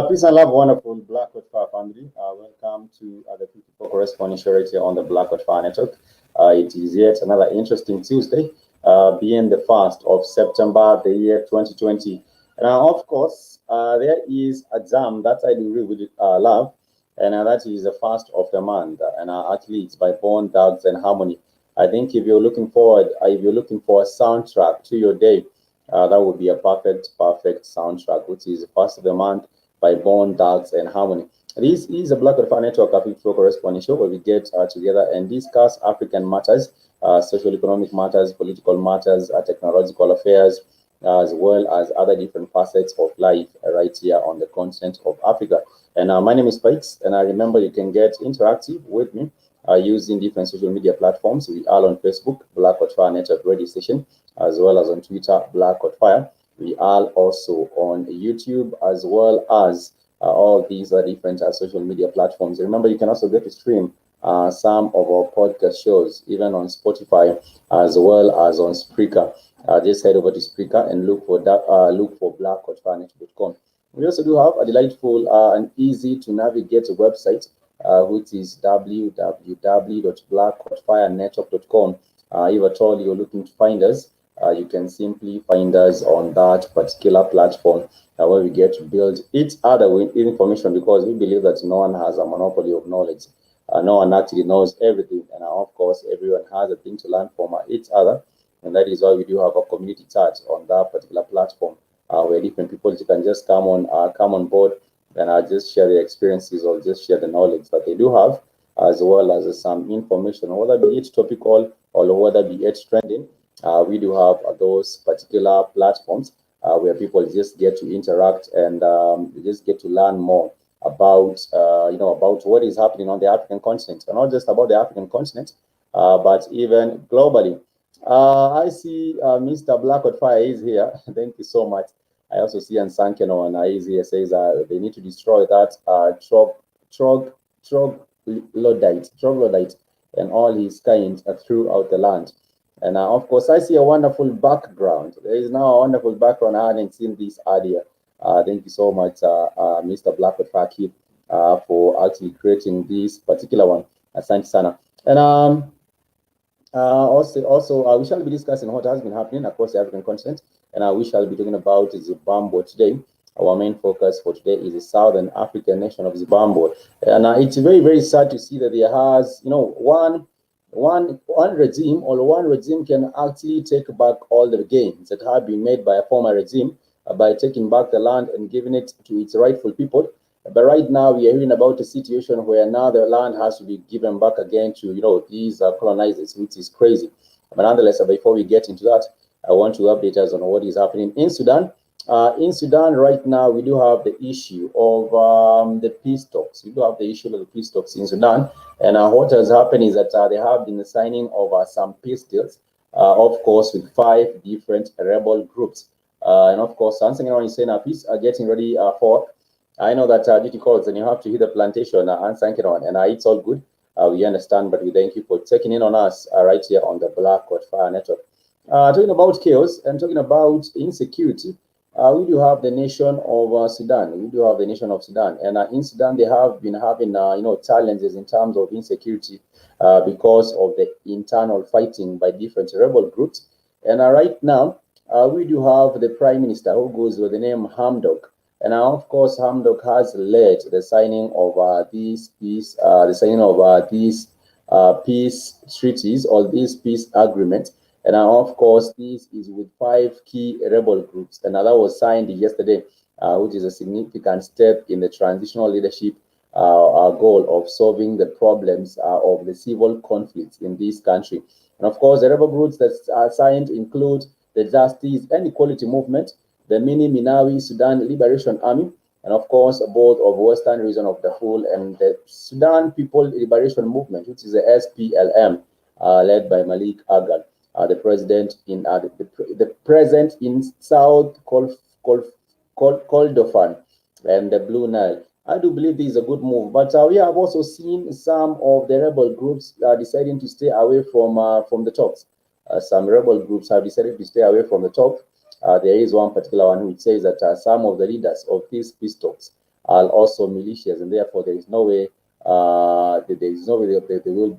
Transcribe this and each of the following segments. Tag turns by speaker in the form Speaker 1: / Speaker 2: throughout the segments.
Speaker 1: Peace and love, wonderful Blackwood Fire family. Welcome to the People Corresponding Show right here on the Blackwood Fire Network. It is yet another interesting Tuesday, being the 1st of September, the year 2020. And of course, there is a jam that I do really love, and that is the first of the month. And athletes by Bone Dogs and Harmony. I think if you're looking forward, if you're looking for a soundtrack to your day, that would be a perfect soundtrack, which is the first of the month by Bone, Dogs, and Harmony. This is a Black Fire Network African corresponding show where we get together and discuss African matters, social economic matters, political matters, technological affairs, as well as other different facets of life right here on the continent of Africa. And my name is Pikes, and I remember you can get interactive with me using different social media platforms. We are on Facebook, Black Fire Network Radio Station, as well as on Twitter, Black Fire. We are also on YouTube, as well as all these different social media platforms. Remember, you can also get to stream some of our podcast shows, even on Spotify, as well as on Spreaker. Just head over to Spreaker and look for that. Look for blackcotfirenet.com. We also do have a delightful and easy to navigate website, which is www.blackcotfirenetwork.com. If at all you're looking to find us, you can simply find us on that particular platform where we get to build each other with information, because we believe that no one has a monopoly of knowledge. No one actually knows everything, and of course everyone has a thing to learn from each other, and that is why we do have a community chat on that particular platform where different people can just come on board and just share their experiences or just share the knowledge that they do have, as well as some information, whether be it topical or whether be it trending. We do have those particular platforms where people just get to interact and just get to learn more about about what is happening on the African continent, and not just about the African continent, but even globally. I see Mr. Blackwood Fire is here. Thank you so much. I also see Ansankeno and is here, says they need to destroy that troglodyte and all his kind throughout the land. And of course, I see a wonderful background. There is now a wonderful background. I hadn't seen this earlier. Thank you so much, Mr. Blackwood Faki, for actually creating this particular one. Asante sana. And also, we shall be discussing what has been happening across the African continent, and we shall be talking about Zimbabwe today. Our main focus for today is the Southern African nation of Zimbabwe, and it's very, very sad to see that there has, one one regime or one regime can actually take back all the gains that have been made by a former regime by taking back the land and giving it to its rightful people. But right now, we are hearing about a situation where now the land has to be given back again to these colonizers, which is crazy. But nonetheless, before we get into that, I want to update us on what is happening in Sudan. In Sudan right now, we do have the issue of the peace talks. We do have the issue of the peace talks in Sudan. And what has happened is that they have been signing of some peace deals, of course, with 5 different rebel groups. And of course, something around is saying peace are getting ready for. I know that duty calls and you have to hit the plantation and Sankiron, and it's all good. We understand, but we thank you for checking in on us right here on the Black Wildfire Network. Talking about chaos and talking about insecurity, we do have the nation of Sudan. We do have the nation of Sudan, and in Sudan they have been having challenges in terms of insecurity because of the internal fighting by different rebel groups. And right now we do have the prime minister who goes with the name Hamdok. And of course, Hamdok has led the signing of these peace treaties or these peace agreements. And of course, this is with 5 key rebel groups, and that was signed yesterday, which is a significant step in the transitional leadership goal of solving the problems of the civil conflicts in this country. And of course, the rebel groups that are signed include the Justice and Equality Movement, the Mini Minawi Sudan Liberation Army, and of course, both of Western region of Darfur and the Sudan People Liberation Movement, which is the SPLM, led by Malik Agal, the president in the president in South Kordofan and the Blue Nile. I do believe this is a good move, but we have also seen some of the rebel groups deciding to stay away from the talks. Some rebel groups have decided to stay away from the talks. There is one particular one which says that some of the leaders of these peace talks are also militias, and therefore there is no way there is no way they will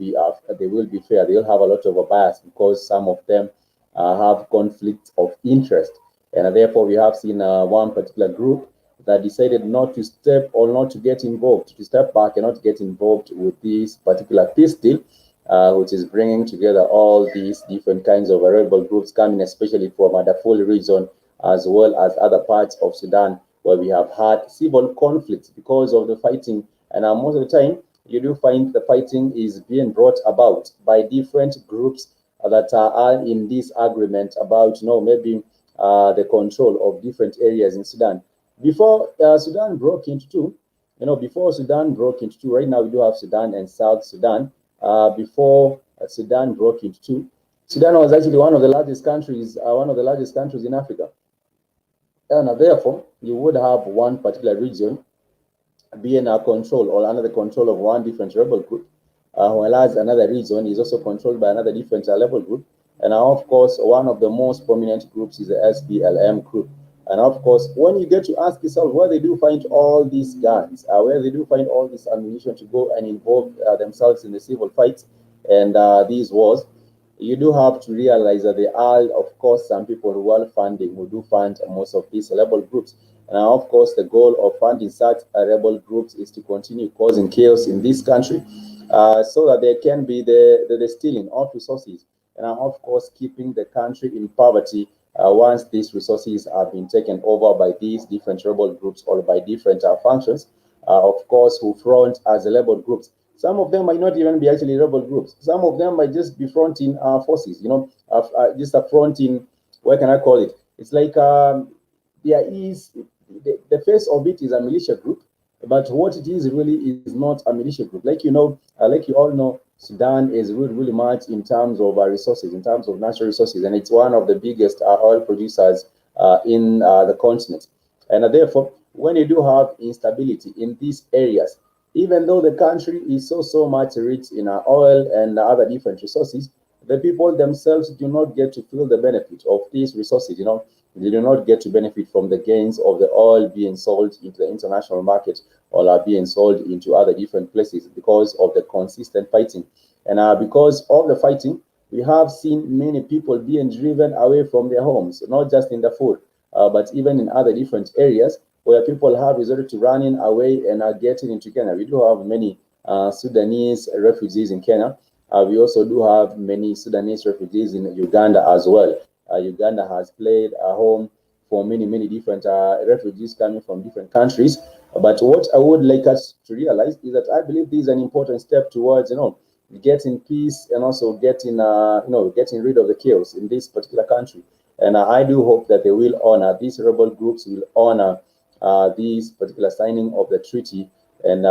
Speaker 1: be fair. They will have a lot of a bias because some of them have conflicts of interest, and therefore we have seen one particular group that decided not to step or not to get involved, to step back and not get involved with this particular peace deal. Which is bringing together all these different kinds of rebel groups coming, especially from the Darfur region, as well as other parts of Sudan, where we have had civil conflicts because of the fighting. And most of the time, you do find the fighting is being brought about by different groups that are in this agreement about, maybe the control of different areas in Sudan. Before Sudan broke into two, right now we do have Sudan and South Sudan. Before Sudan broke into two, Sudan was actually one of the largest countries in Africa. And therefore, you would have one particular region being a control or under the control of one different rebel group, whereas another region is also controlled by another different rebel group. And of course, one of the most prominent groups is the SPLM group. And of course, when you get to ask yourself where they do find all these guns, where they do find all this ammunition to go and involve themselves in the civil fights and these wars, you do have to realize that there are, of course, some people who do fund most of these rebel groups. And of course, the goal of funding such rebel groups is to continue causing chaos in this country so that there can be the stealing of resources and, of course, keeping the country in poverty once these resources have been taken over by these different rebel groups or by different functions, of course, who front as rebel groups. Some of them might not even be actually rebel groups. Some of them might just be fronting forces, just fronting, what can I call it? It's like there is, the face of it is a militia group, but what it is really is not a militia group. Like you all know, Sudan is really much in terms of resources, in terms of natural resources, and it's one of the biggest oil producers in the continent. And therefore, when you do have instability in these areas, even though the country is so much rich in oil and other different resources, the people themselves do not get to feel the benefit of these resources. They do not get to benefit from the gains of the oil being sold into the international market or are being sold into other different places because of the consistent fighting. And because of the fighting, we have seen many people being driven away from their homes, not just in Darfur, but even in other different areas where people have resorted to running away and are getting into Kenya. We do have many Sudanese refugees in Kenya. We also do have many Sudanese refugees in Uganda as well. Uganda has played a home for many different refugees coming from different countries. But what I would like us to realize is that I believe this is an important step towards, getting peace and also getting, getting rid of the chaos in this particular country. And I do hope that they will honor, these rebel groups will honor this particular signing of the treaty and,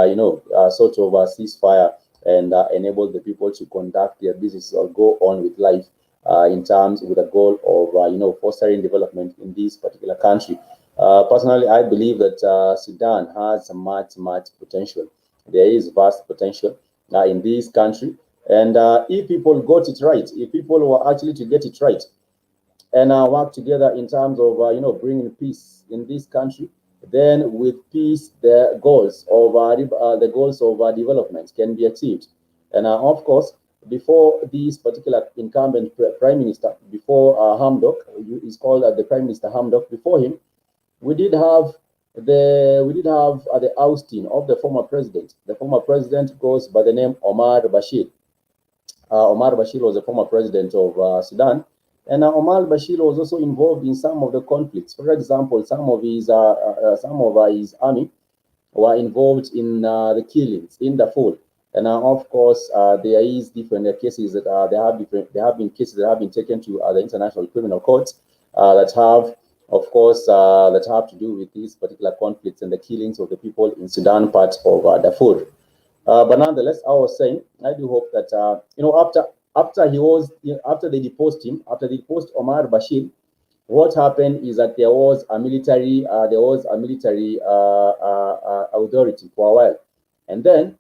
Speaker 1: sort of a ceasefire and enable the people to conduct their business or go on with life in terms with a goal of, fostering development in this particular country. Personally, I believe that Sudan has much potential. There is vast potential in this country. And if people got it right, if people were actually to get it right, and work together in terms of bringing peace in this country, then with peace the goals of development can be achieved. And of course, before this particular incumbent prime minister, before Hamdok, is called the Prime Minister Hamdok, before him we did have the ousting of the former president. The former president goes by the name Omar Bashir. Omar Bashir was the former president of Sudan, and Omar Bashir was also involved in some of the conflicts. For example, some of his army were involved in the killings in Darfur. And of course, there is different cases that there have been cases that have been taken to the International Criminal Court that have, of course, that have to do with these particular conflicts and the killings of the people in Sudan, part of Darfur. But nonetheless, I was saying, I do hope that after they deposed him, after they deposed Omar Bashir, what happened is that there was a military authority for a while, and then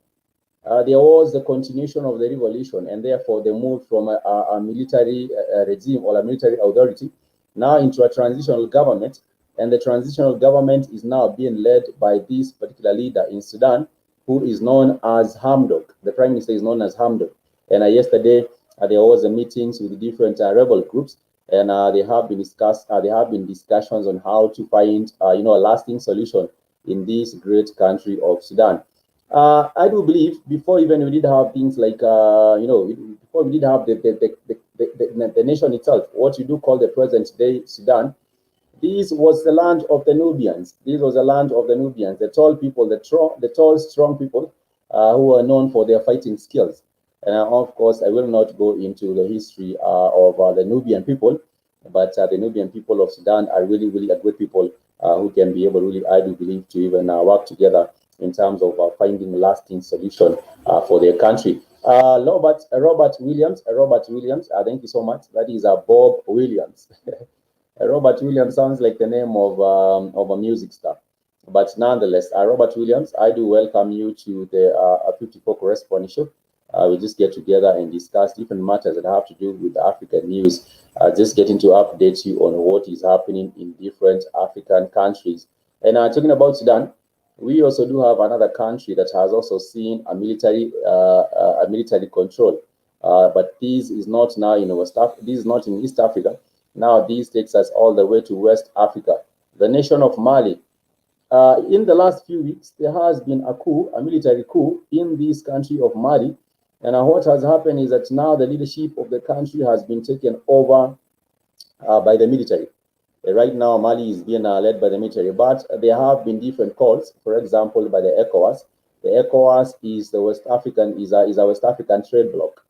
Speaker 1: there was the continuation of the revolution, and therefore they moved from a military regime or a military authority now into a transitional government, and the transitional government is now being led by this particular leader in Sudan, who is known as Hamdok. The prime minister is known as Hamdok. And yesterday there was a meetings with different rebel groups, and there have been discussions on how to find a lasting solution in this great country of Sudan. I do believe before even we did have things like before we did have the nation itself, what you do call the present day Sudan. This was the land of the Nubians. This was the land of the Nubians, the tall people, the tall, strong people who were known for their fighting skills. And of course, I will not go into the history of the Nubian people, but the Nubian people of Sudan are really a great people who can be able, really, I do believe, to even work together in terms of finding lasting solution for their country. Robert Williams, thank you so much. That is Bob Williams. Robert Williams sounds like the name of a music star. But nonetheless, Robert Williams, I do welcome you to the 54 Correspondent Show. We just get together and discuss different matters that have to do with African news. Just getting to update you on what is happening in different African countries. And talking about Sudan, we also do have another country that has also seen a military control. But this is not now in West Africa. This is not in East Africa. Now this takes us all the way to West Africa, the nation of Mali. In the last few weeks, there has been a military coup in this country of Mali. And what has happened is that now the leadership of the country has been taken over by the military. Right now, Mali is being led by the military, but there have been different calls, for example, by the ECOWAS. The ECOWAS is a West African trade bloc.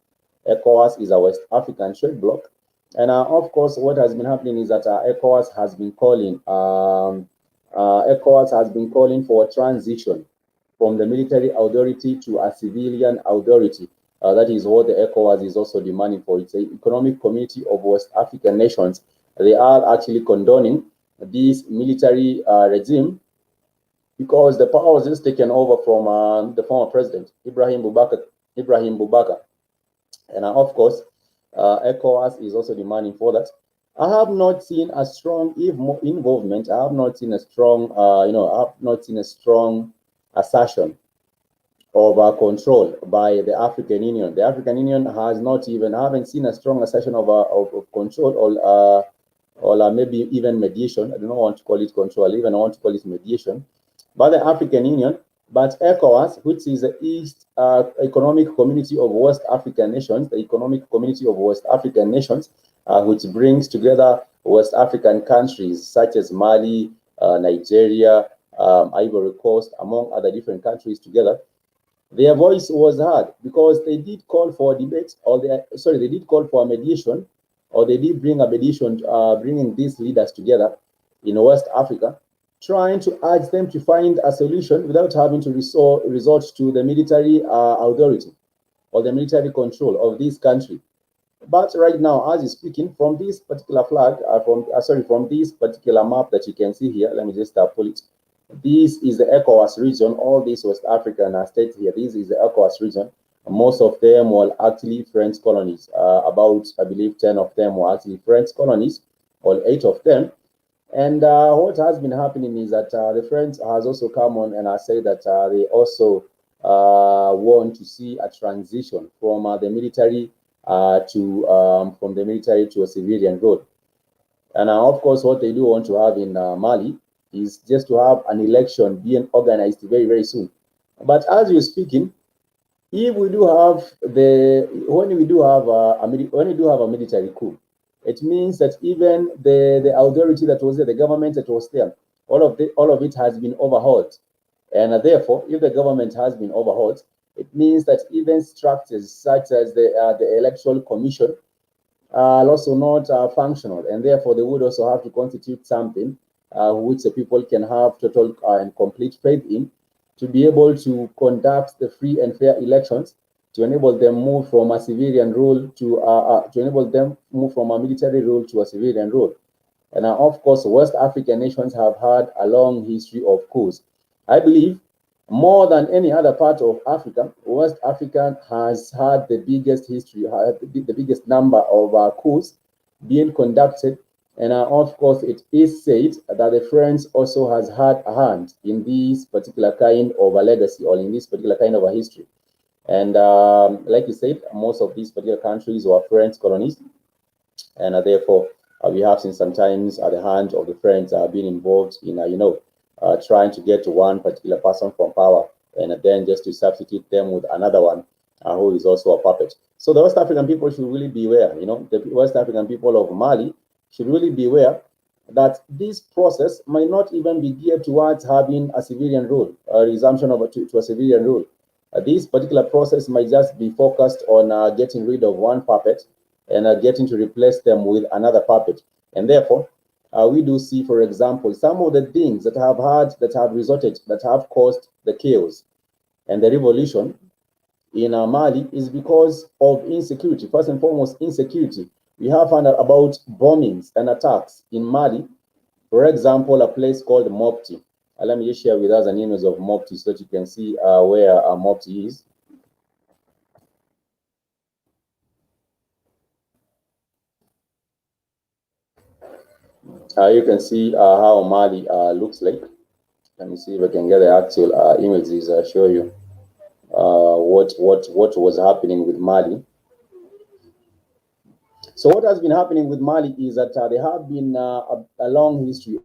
Speaker 1: ECOWAS is a West African trade bloc. And of course, what has been happening is that ECOWAS has been calling for a transition from the military authority to a civilian authority. That is what the ECOWAS is also demanding for. It's an economic community of West African nations. They are actually condoning this military regime because the power was just taken over from the former president, Ibrahim Boubacar. And of course, ECOWAS is also demanding for that. I have not seen a strong involvement. I have not seen a strong, assertion of control by the African Union. The African Union has not even, I haven't seen a strong assertion of control or maybe even mediation. I don't want to call it control. I even want to call it mediation. But the African Union, But ECOWAS, which is the East Economic Community of West African Nations, the Economic Community of West African Nations, which brings together West African countries such as Mali, Nigeria, Ivory Coast, among other different countries together. Their voice was heard because they did call for debate, or they did call for a mediation, or they did bring a mediation, bringing these leaders together in West Africa, trying to urge them to find a solution without having to resort to the military authority or the military control of this country. But right now, as you're speaking, from this particular flag, from this particular map that you can see here, let me just pull it. This is the ECOWAS region. All these West African states here. This is the ECOWAS region. Most of them were actually French colonies. About, I believe, 10 of them were actually French colonies, or 8 of them. And what has been happening is that the French has also come on and has said that they also want to see a transition from the military from the military to a civilian role. And of course, what they do want to have in Mali is just to have an election being organized very, very soon. But as you're speaking, if we do have when we do have a military coup, it means that even the authority that was there, the government that was there, all of it has been overhauled. And therefore, if the government has been overhauled, it means that even structures such as the electoral commission are also not functional, and therefore they would also have to constitute something which the people can have total and complete faith in, to be able to conduct the free and fair elections, to enable them move from a civilian rule to enable them move from a military rule to a civilian rule. And of course, West African nations have had a long history of coups. I believe more than any other part of Africa, West Africa has had the biggest history, the biggest number of coups being conducted. And of course, it is said that the French also has had a hand in this particular kind of a legacy, or in this particular kind of a history. And like you said, most of these particular countries were French colonies, and therefore we have seen sometimes the hand of the French being involved in, trying to get one particular person from power, and then just to substitute them with another one who is also a puppet. So the West African people should really beware. The West African people of Mali should really beware that this process might not even be geared towards having a civilian rule, a resumption to a civilian rule. This particular process might just be focused on getting rid of one puppet and getting to replace them with another puppet. And therefore, we do see, for example, some of the things that have caused the chaos and the revolution in Mali is because of insecurity. First and foremost, insecurity. We have found out about bombings and attacks in Mali. For example, a place called Mopti. Let me just share with us an image of Mopti so that you can see where Mopti is. You can see how Mali looks like. Let me see if I can get the actual images. Show you what was happening with Mali. So what has been happening with Mali is that there have been a long history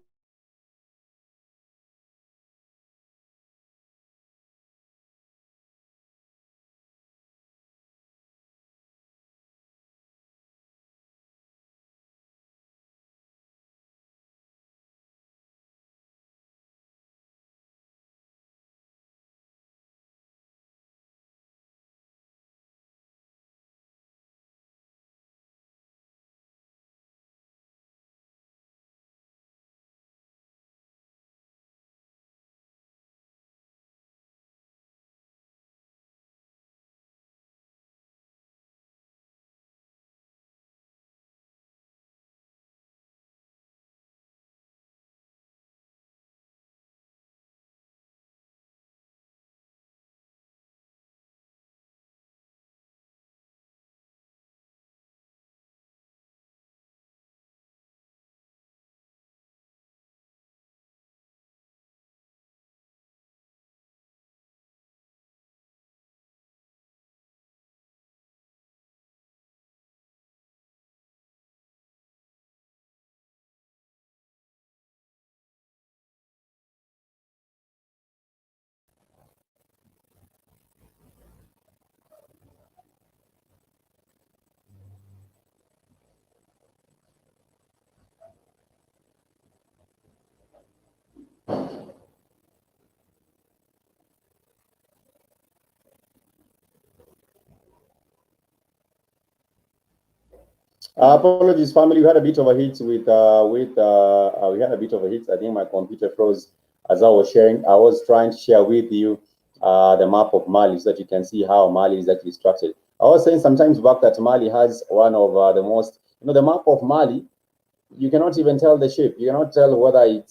Speaker 1: Apologies, family. We had a bit of a hit we had a bit of a hit. I think my computer froze as I was sharing. I was trying to share with you the map of Mali so that you can see how Mali is actually structured. I was saying sometimes back that Mali has one of the most, the map of Mali. You cannot even tell the shape. You cannot tell whether it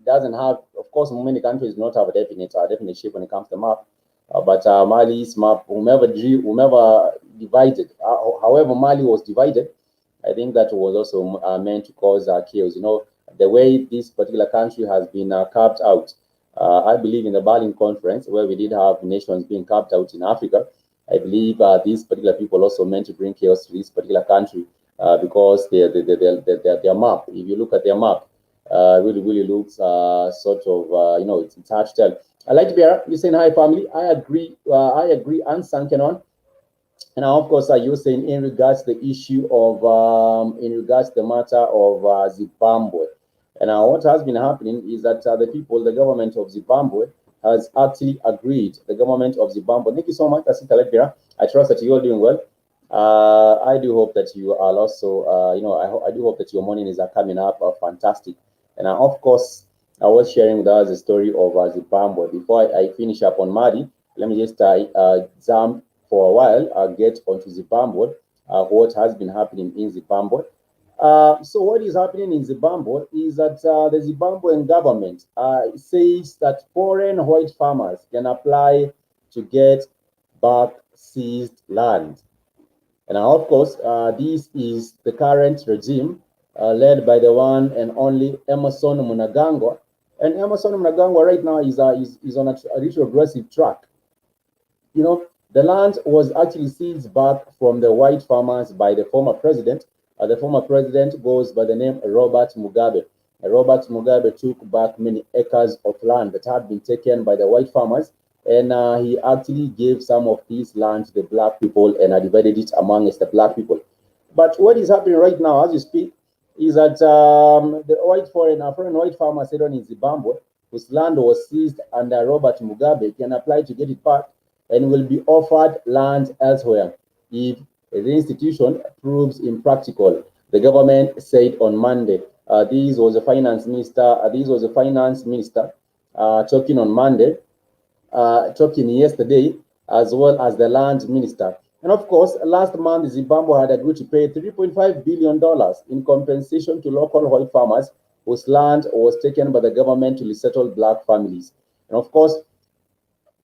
Speaker 1: doesn't have. Of course, many countries do not have a definite shape when it comes to map. But Mali's map, whomever divided, however Mali was divided, I think that was also meant to cause chaos. The way this particular country has been carved out. I believe in the Berlin conference, where we did have nations being carved out in Africa, I believe these particular people also meant to bring chaos to this particular country because their map, if you look at their map, really looks sort of, it's hard to tell. I like to be you saying hi, family. I agree, and Sankenon. And of course, you saying in regards to the issue of, in regards to the matter of Zimbabwe. And what has been happening is that the government of Zimbabwe has actually agreed. The government of Zimbabwe, thank you so much, Asita Lebira. I trust that you're doing well. I do hope that you are also, I do hope that your morning is coming up fantastic. And of course, I was sharing with us the story of Zimbabwe. Before I finish up on Mali, let me just jump for a while. I'll get onto Zimbabwe, what has been happening in Zimbabwe. So what is happening in Zimbabwe is that the Zimbabwean government says that foreign white farmers can apply to get back seized land. And of course, this is the current regime led by the one and only Emerson Mnangagwa. And Emerson Mnangagwa right now is on a retrogressive track. The land was actually seized back from the white farmers by the former president. The former president goes by the name Robert Mugabe. Robert Mugabe took back many acres of land that had been taken by the white farmers, and he actually gave some of this land to the black people and divided it amongst the black people. But what is happening right now, as you speak, is that the foreign white farmer settled in Zimbabwe, whose land was seized under Robert Mugabe, can apply to get it back and will be offered land elsewhere if the institution proves impractical. The government said on Monday. This was a finance minister. Talking on Monday, talking yesterday, as well as the land minister. And of course, last month, Zimbabwe had agreed to pay $3.5 billion in compensation to local white farmers whose land was taken by the government to resettle black families. And of course,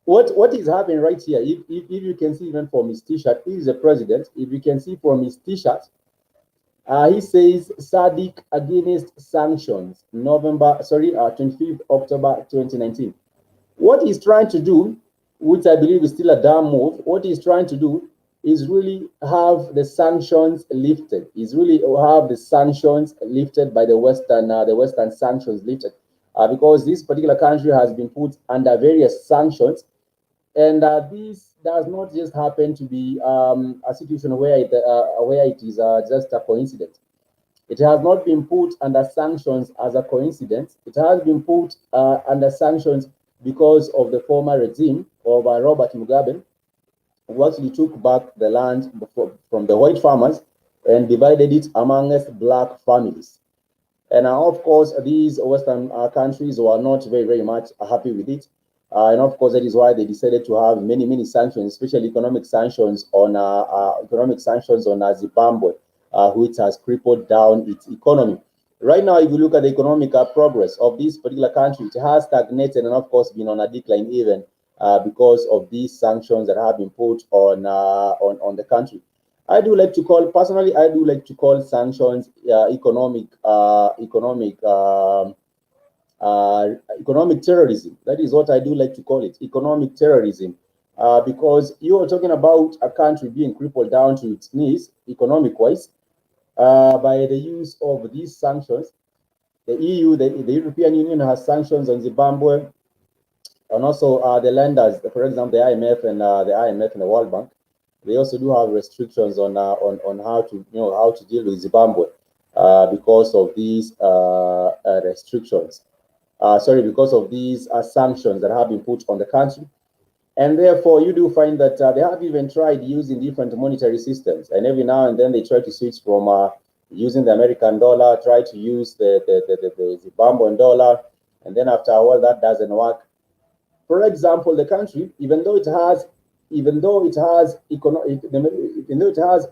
Speaker 1: what is happening right here, if you can see even from his t-shirt, he is the president. If you can see from his t-shirt, he says SADC against sanctions, 25th October 2019. What he's trying to do, which I believe is still a damn move, what he's trying to do is really have the sanctions lifted. Is really have the sanctions lifted by the Western sanctions lifted, because this particular country has been put under various sanctions, and this does not just happen to be a situation where it is just a coincidence. It has not been put under sanctions as a coincidence. It has been put under sanctions because of the former regime of Robert Mugabe, who actually took back the land from the white farmers and divided it amongst black families. And of course, these Western countries were not very much happy with it. And of course, that is why they decided to have many sanctions, especially economic sanctions on Zimbabwe, which has crippled down its economy. Right now, if you look at the economic progress of this particular country, it has stagnated and, of course, been on a decline even because of these sanctions that have been put on the country. I do like to call sanctions economic terrorism. That is what I do like to call it, economic terrorism, because you are talking about a country being crippled down to its knees, economic-wise, by the use of these sanctions. The EU, the European Union has sanctions on Zimbabwe, and also the lenders, for example, the IMF and the World Bank. They also do have restrictions on how to deal with Zimbabwe because of these restrictions. Because of these sanctions that have been put on the country. And therefore, you do find that they have even tried using different monetary systems. And every now and then they try to switch from using the American dollar, try to use the Zimbabwean dollar. And then after a while, that doesn't work. For example, the country, even though it has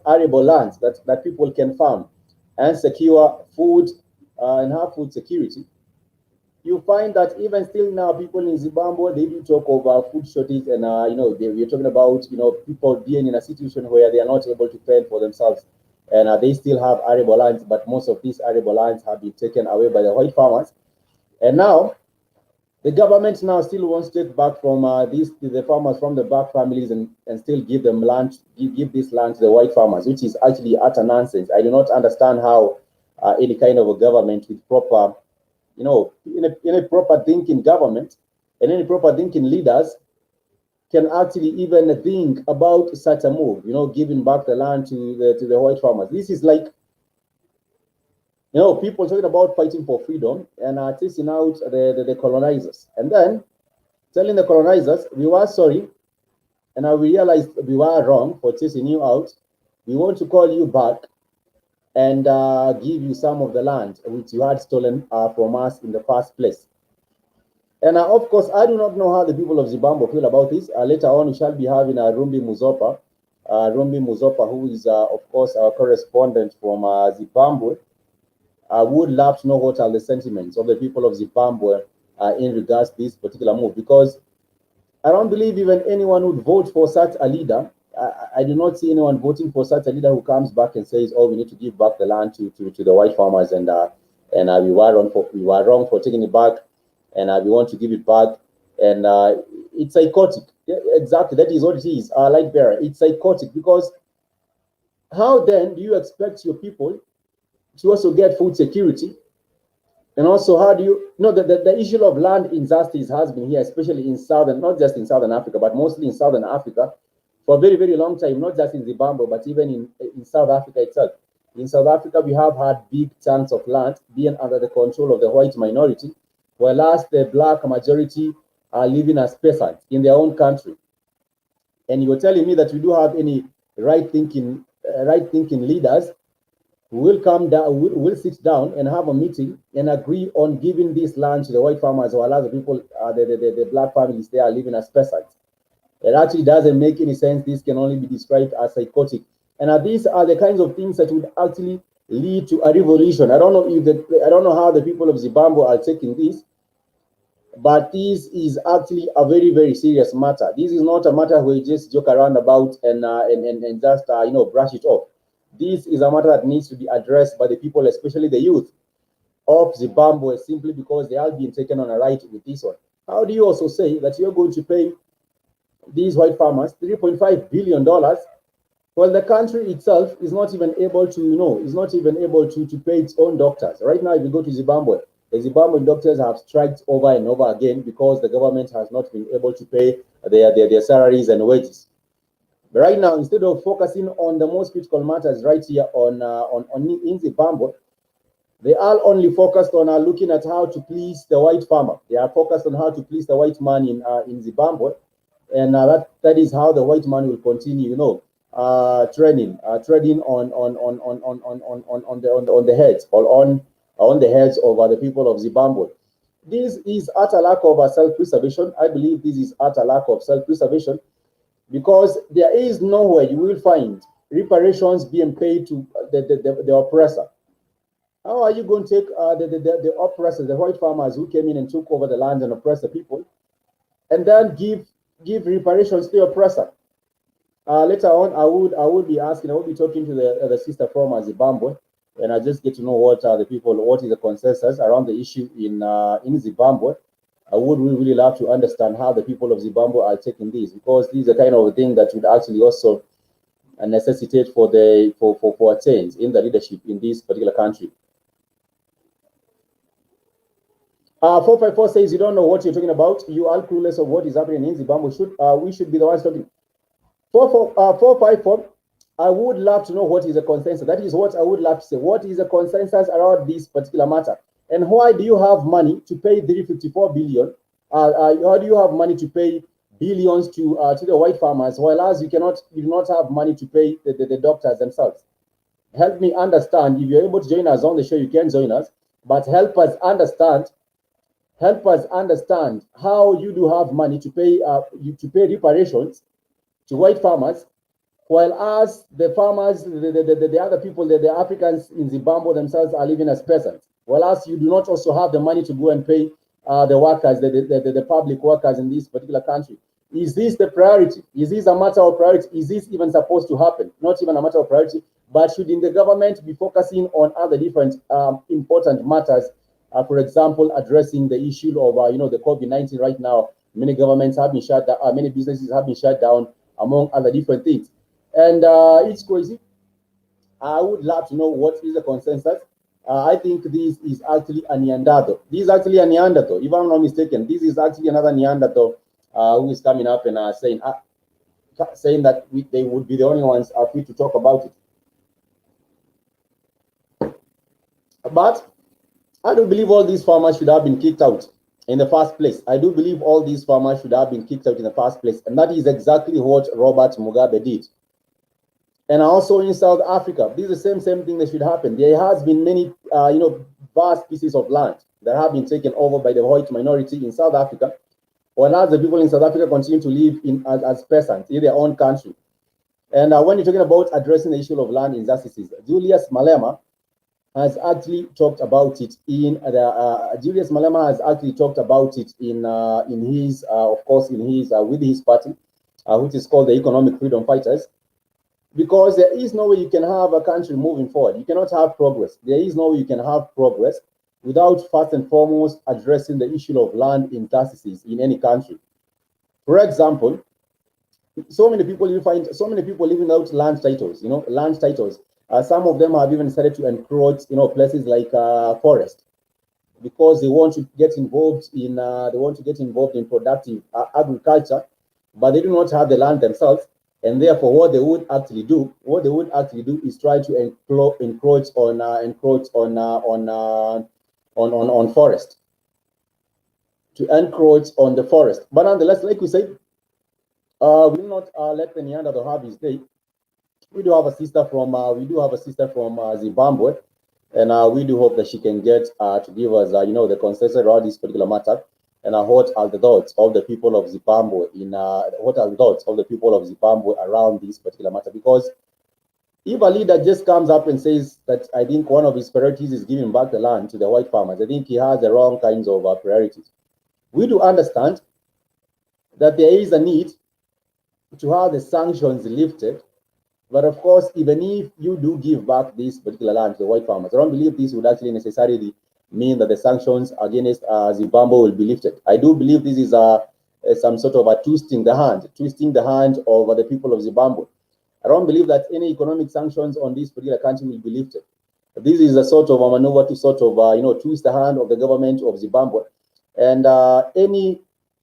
Speaker 1: arable lands that people can farm and secure food and have food security, you find that even still now, people in Zimbabwe, they do talk about food shortage, and we're talking about people being in a situation where they are not able to fend for themselves, and they still have arable lands, but most of these arable lands have been taken away by the white farmers, and now the government now still wants to take back from the farmers from the black families and still give them land, give this land to the white farmers, which is actually utter nonsense. I do not understand how any kind of a government with proper in a proper thinking government and any proper thinking leaders can actually even think about such a move, giving back the land to the white farmers. This is like, people talking about fighting for freedom and chasing out the colonizers, and then telling the colonizers, we were sorry, and we realized we were wrong for chasing you out. We want to call you back and give you some of the land which you had stolen from us in the first place. And of course, I do not know how the people of Zimbabwe feel about this. Later on, we shall be having Rumbi Muzopa, who is, of course, our correspondent from Zimbabwe. I would love to know what are the sentiments of the people of Zimbabwe in regards to this particular move, because I don't believe even anyone would vote for such a leader. I do not see anyone voting for such a leader who comes back and says, "Oh, we need to give back the land to the white farmers, and we were wrong for taking it back, and we want to give it back." And it's psychotic. Yeah, exactly, that is what it is. Light bearer, it's psychotic, because how then do you expect your people to also get food security? And also, how do you know that the issue of land injustice has been here, especially in southern, not just in Southern Africa, but mostly in Southern Africa, for a very, very long time, not just in Zimbabwe, but even in South Africa itself. In South Africa, we have had big chunks of land being under the control of the white minority, whereas the black majority are living as peasants in their own country. And you're telling me that we do have any right-thinking leaders who will come down, will sit down and have a meeting and agree on giving this land to the white farmers, while other people, the black families, they are living as peasants. It actually doesn't make any sense. This can only be described as psychotic. And these are the kinds of things that would actually lead to a revolution. I don't know how the people of Zimbabwe are taking this, but this is actually a very, very serious matter. This is not a matter where you just joke around about and just brush it off. This is a matter that needs to be addressed by the people, especially the youth of Zimbabwe, simply because they have been taken on a ride with this one. How do you also say that you're going to pay these white farmers $3.5 billion, well, the country itself is not even able to pay its own doctors? Right now, if you go to Zimbabwe, the Zimbabwean doctors have striked over and over again because the government has not been able to pay their salaries and wages. But right now, instead of focusing on the most critical matters right here in Zimbabwe, they are only focused on looking at how to please the white farmer. They are focused on how to please the white man in Zimbabwe, and that is how the white man will continue, treading on the heads or on the heads of the people of Zimbabwe. This is utter lack of self-preservation. I believe this is utter lack of self-preservation, because there is nowhere you will find reparations being paid to the oppressor. How are you going to take the oppressors, the white farmers who came in and took over the land and oppressed the people, and then give reparations to the oppressor? Later on, I would be talking to the sister from Zimbabwe, and I just get to know what is the consensus around the issue in Zimbabwe. I would really love to understand how the people of Zimbabwe are taking this, because this is the kind of thing that would actually also necessitate for a change in the leadership in this particular country. 454 says, you don't know what you're talking about. You are clueless of what is happening in Zimbabwe. We should be the ones talking. 454, I would love to know what is the consensus. That is what I would love to say. What is the consensus around this particular matter? And why do you have money to pay 354 billion? How do you have money to pay billions to the white farmers, while you do not have money to pay the doctors themselves. Help me understand. If you're able to join us on the show, you can join us, but help us understand how you do have money to pay reparations to white farmers, while us, the farmers, the other people, the Africans in Zimbabwe themselves are living as peasants. While us, you do not also have the money to go and pay the workers, the public workers in this particular country. Is this the priority? Is this a matter of priority? Is this even supposed to happen? Not even a matter of priority, but should in the government be focusing on other different important matters? For example, addressing the issue of the COVID-19 right now. Many governments have been shut down. Many businesses have been shut down, among other different things. And it's crazy. I would love to know what is the consensus. I think this is actually a Neanderthal. This is actually a Neanderthal. If I'm not mistaken, this is actually another Neanderthal who is coming up and saying that they would be the only ones free to talk about it. But I do believe all these farmers should have been kicked out in the first place. I do believe all these farmers should have been kicked out in the first place. And that is exactly what Robert Mugabe did. And also in South Africa, this is the same thing that should happen. There has been many, vast pieces of land that have been taken over by the white minority in South Africa, while the people in South Africa continue to live as peasants in their own country. And when you're talking about addressing the issue of land injustices, Julius Malema has actually talked about it in Julius Malema has actually talked about it in his, of course, in his with his party, which is called the Economic Freedom Fighters. Because there is no way you can have a country moving forward. You cannot have progress. There is no way you can have progress without first and foremost addressing the issue of land injustices in any country. For example, so many people living out land titles. Land titles. Some of them have even started to encroach, places like forest, because they want to get involved in productive agriculture, but they do not have the land themselves. And therefore, what they would actually do is try to encroach on forest, to encroach on the forest. But nonetheless, like we said, we will not let the Neanderthal have his day. We do have a sister from Zimbabwe, and we do hope that she can get to give us the consensus around this particular matter. And what are the thoughts of the people of Zimbabwe around this particular matter? Because if a leader just comes up and says that I think one of his priorities is giving back the land to the white farmers, I think he has the wrong kinds of priorities. We do understand that there is a need to have the sanctions lifted, but of course, even if you do give back this particular land to the white farmers, I don't believe this would actually necessarily mean that the sanctions against Zimbabwe will be lifted. I do believe this is some sort of a twisting the hand of the people of Zimbabwe. I don't believe that any economic sanctions on this particular country will be lifted. This is a sort of a maneuver to sort of twist the hand of the government of Zimbabwe. And any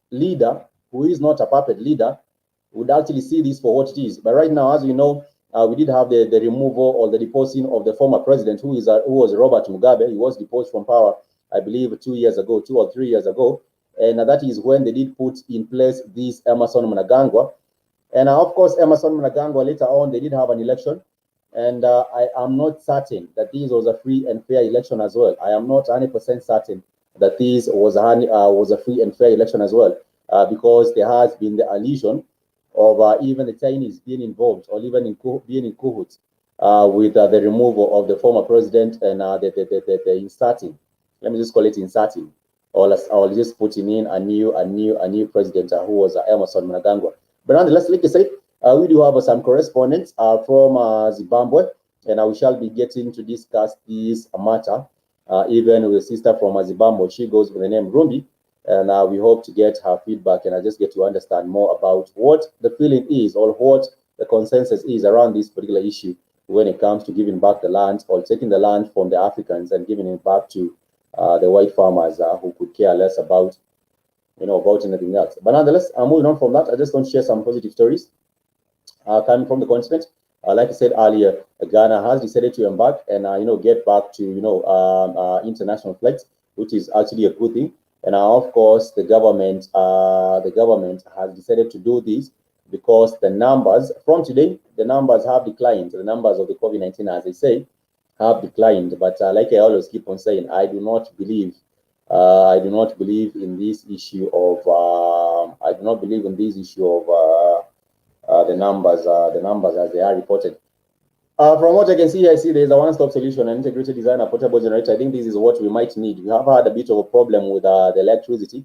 Speaker 1: leader who is not a puppet leader would actually see this for what it is. But right now, as you know, we did have the removal or the deposing of the former president, who was Robert Mugabe. He was deposed from power, I believe, 2 or 3 years ago. And that is when they did put in place this Emmerson Mnangagwa. And of course, Emmerson Mnangagwa, later on, they did have an election. And I am not certain that this was a free and fair election as well. I am not 100% certain that this was a free and fair election as well, because there has been the allusion of even the Chinese being involved, or even being in cahoots with the removal of the former president and the inserting. Let me just call it inserting, or just putting in a new president who was Emmerson Mnangagwa. But nonetheless, like I said, we do have some correspondents from Zimbabwe, and we shall be getting to discuss this matter even with a sister from Zimbabwe. She goes by the name Rumbi. And we hope to get her feedback and I just get to understand more about what the feeling is, or what the consensus is around this particular issue when it comes to giving back the land, or taking the land from the Africans and giving it back to the white farmers who could care less about anything else. But nonetheless, moving on from that, I just want to share some positive stories coming from the continent. Like I said earlier, Ghana has decided to embark and get back to international flights, which is actually a good thing. And of course, the government has decided to do this because the numbers from today, the numbers have declined. The numbers of the COVID-19, as I say, have declined. But like I always keep on saying, I do not believe in this issue of I do not believe in this issue of the numbers as they are reported. From what I can see, I see there's a one-stop solution, an integrated design, a portable generator. I think this is what we might need. We have had a bit of a problem with the electricity.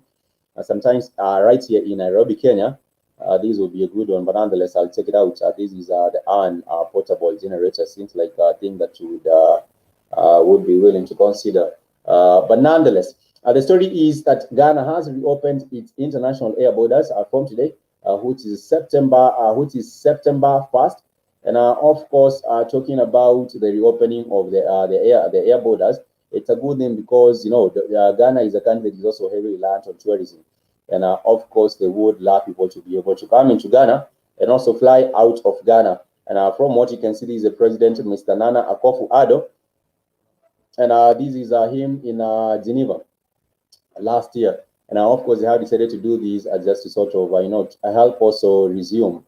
Speaker 1: Sometimes right here in Nairobi, Kenya, this would be a good one, but nonetheless, I'll check it out. This is the AN portable generator. Seems like a thing that you would be willing to consider. But nonetheless, the story is that Ghana has reopened its international air borders from today, which is September 1st. And of course, talking about the reopening of the air borders, it's a good thing because Ghana is a country that is also heavily reliant on tourism, and of course, they would love people to be able to come into Ghana and also fly out of Ghana. And from what you can see, this is the president, Mr. Nana Akufo-Addo, and this is him in Geneva last year. And of course, they have decided to do this just to sort of help also resume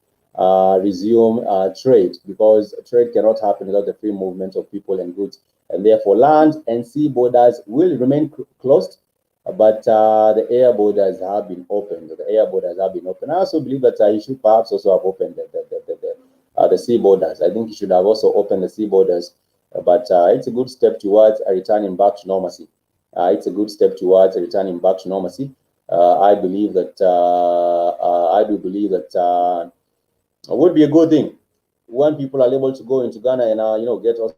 Speaker 1: trade, because trade cannot happen without the free movement of people and goods, and therefore land and sea borders will remain closed, but the air borders have been opened. I also believe that he should perhaps also have opened the sea borders. I think he should have also opened the sea borders, but it's a good step towards returning back to normalcy. I believe that would be a good thing when people are able to go into Ghana and get us